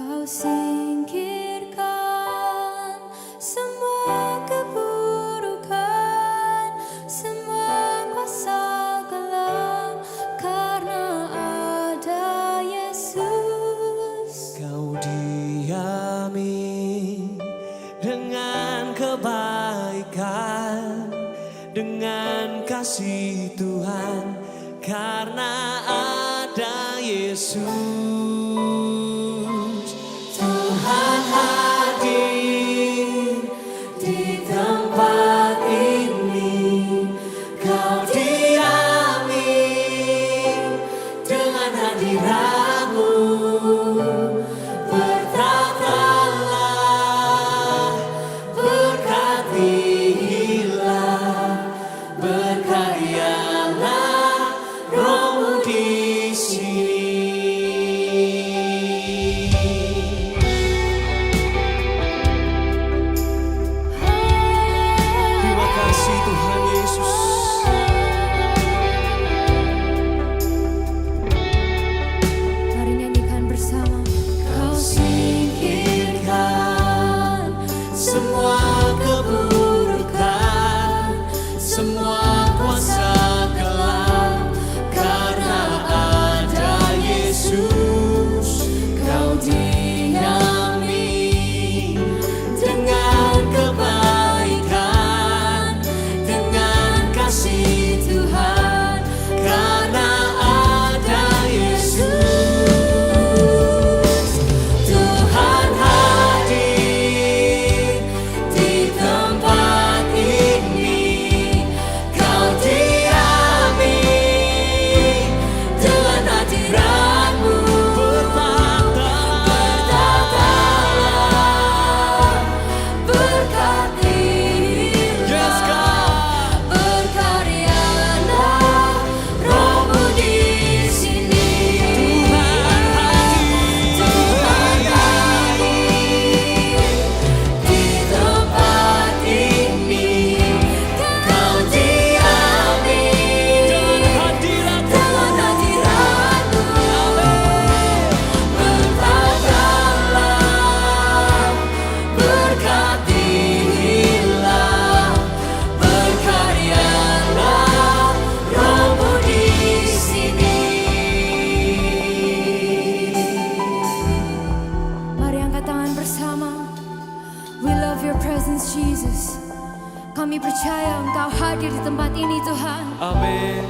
Kau singkirkan semua keburukan, semua kuasa gelap, karena ada Yesus. Kau diami dengan kebaikan, dengan kasih Tuhan, karena ada Yesus. Tuhan hadir di tempat ini, kau diami dengan hadirat-Mu. Berkatalah, berkatilah, berkaryalah Roh-Mu di sini. Terima kasih Tuhan Yesus. Mari nyanyikan bersama. Kau singkirkan Semua keburukan, semua kuasa gelap, karena ada Yesus. Kau diami dengan kebaikan, dengan kasih Tuhan, karena ada Yesus. Tuhan hadir di tempat ini, kau diami dengan hadirat-Mu. Berkatalah, berkatilah, berkaryalah Roh-Mu di sini. Tuhan hadir di tempat ini, kau diami dengan hadirat-Mu. Berkatalah, berkatilah, berkaryalah Roh-Mu di sini. Mari angkat tangan bersama. We love your presence, Jesus. Kami percaya Engkau hadir di tempat ini, Tuhan. Amin.